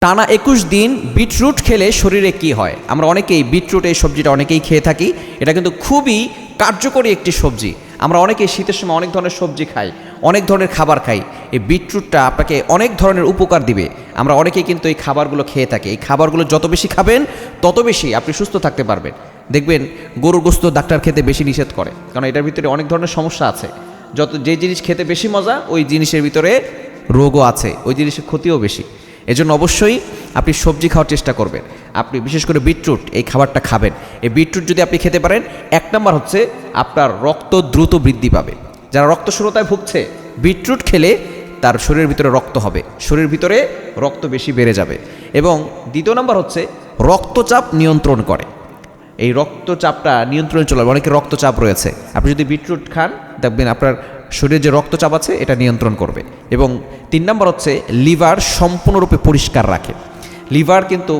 টানা 21 দিন বিটরুট খেলে শরীরে কি হয়? আমরা অনেকেই বিটরুট এই সবজিটা অনেকেই খেয়ে থাকি। এটা কিন্তু খুবই কার্যকরী একটি সবজি। আমরা অনেকেই শীতের সময় অনেক ধরনের সবজি খাই, অনেক ধরনের খাবার খাই। এই বিটরুটটা আপনাকে অনেক ধরনের উপকার দিবে। আমরা অনেকেই কিন্তু এই খাবারগুলো খেয়ে থাকি। এই খাবারগুলো যত বেশি খাবেন তত বেশি আপনি সুস্থ থাকতে পারবেন। দেখবেন গরুর গোশত ডাক্তার খেতে বেশি নিষেধ করে, কারণ এটার ভিতরে অনেক ধরনের সমস্যা আছে। যে জিনিস খেতে বেশি মজা, ওই জিনিসের ভিতরে রোগও আছে, ওই জিনিসের ক্ষতিও বেশি। এজন্য অবশ্যই আপনি সবজি খাওয়ার চেষ্টা করবেন। আপনি বিশেষ করে বিটরুট এই খাবারটা খাবেন। এই বিটরুট যদি আপনি খেতে পারেন, 1 নাম্বার হচ্ছে আপনার রক্ত দ্রুত বৃদ্ধি পাবে। যারা রক্তশূন্যতায় ভুগছে, বিটরুট খেলে তার শরীরের ভিতরে রক্ত হবে, শরীরের ভিতরে রক্ত বেশি বেড়ে যাবে। এবং 2 নাম্বার হচ্ছে রক্তচাপ নিয়ন্ত্রণ করে। এই রক্তচাপটা নিয়ন্ত্রণে চলে যাবে। অনেকের রক্তচাপ রয়েছে, আপনি যদি বিটরুট খান দেখবেন আপনার শরীরে যে রক্তচাপ আছে এটা নিয়ন্ত্রণ করবে। এবং 3 নাম্বার হচ্ছে লিভার সম্পূর্ণরূপে পরিষ্কার রাখে। লিভার কিন্তু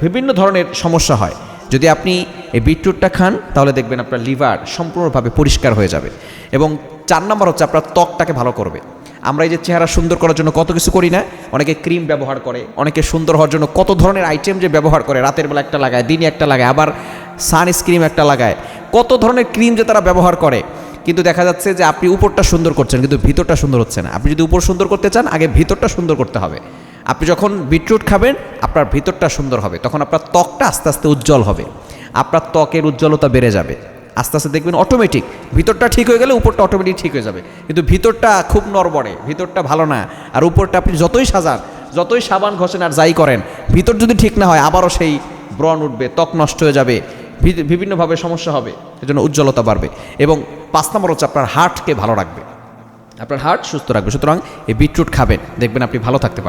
বিভিন্ন ধরনের সমস্যা হয়, যদি আপনি এই বিটরুটটা খান তাহলে দেখবেন আপনার লিভার সম্পূর্ণভাবে পরিষ্কার হয়ে যাবে। এবং 4 নাম্বার হচ্ছে আপনার ত্বকটাকে ভালো করবে। আমরা এই যে চেহারা সুন্দর করার জন্য কত কিছু করি না, অনেকে ক্রিম ব্যবহার করে, অনেকে সুন্দর হওয়ার জন্য কত ধরনের আইটেম যে ব্যবহার করে, রাতের বেলা একটা লাগায়, দিনে একটা লাগায়, আবার সানস্ক্রিন একটা লাগায়, কত ধরনের ক্রিম যে তারা ব্যবহার করে। কিন্তু দেখা যাচ্ছে যে আপনি উপরটা সুন্দর করছেন কিন্তু ভিতরটা সুন্দর হচ্ছে না। আপনি যদি উপর সুন্দর করতে চান, আগে ভিতরটা সুন্দর করতে হবে। আপনি যখন বিটরুট খাবেন আপনার ভিতরটা সুন্দর হবে, তখন আপনার ত্বকটা আস্তে আস্তে উজ্জ্বল হবে, আপনার ত্বকের উজ্জ্বলতা বেড়ে যাবে। আস্তে আস্তে দেখবেন অটোমেটিক ভিতরটা ঠিক হয়ে গেলে উপরটা অটোমেটিক ঠিক হয়ে যাবে। কিন্তু ভিতরটা খুব নড়বড়ে, ভিতরটা ভালো না, আর উপরটা আপনি যতই সাজান, যতই সাবান ঘষেন আর যাই করেন, ভিতর যদি ঠিক না হয় আবারও সেই ব্রণ উঠবে, ত্বক নষ্ট হয়ে যাবে, বিভিন্নভাবে সমস্যা হবে। এজন্য উজ্জ্বলতা বাড়বে। এবং 5 নম্বর হচ্ছে আপনার হার্টকে ভালো রাখবে, আপনার হার্ট সুস্থ রাখবে। সুতরাং এই বিটরুট খাবেন, দেখবেন আপনি ভালো থাকতে পারবেন।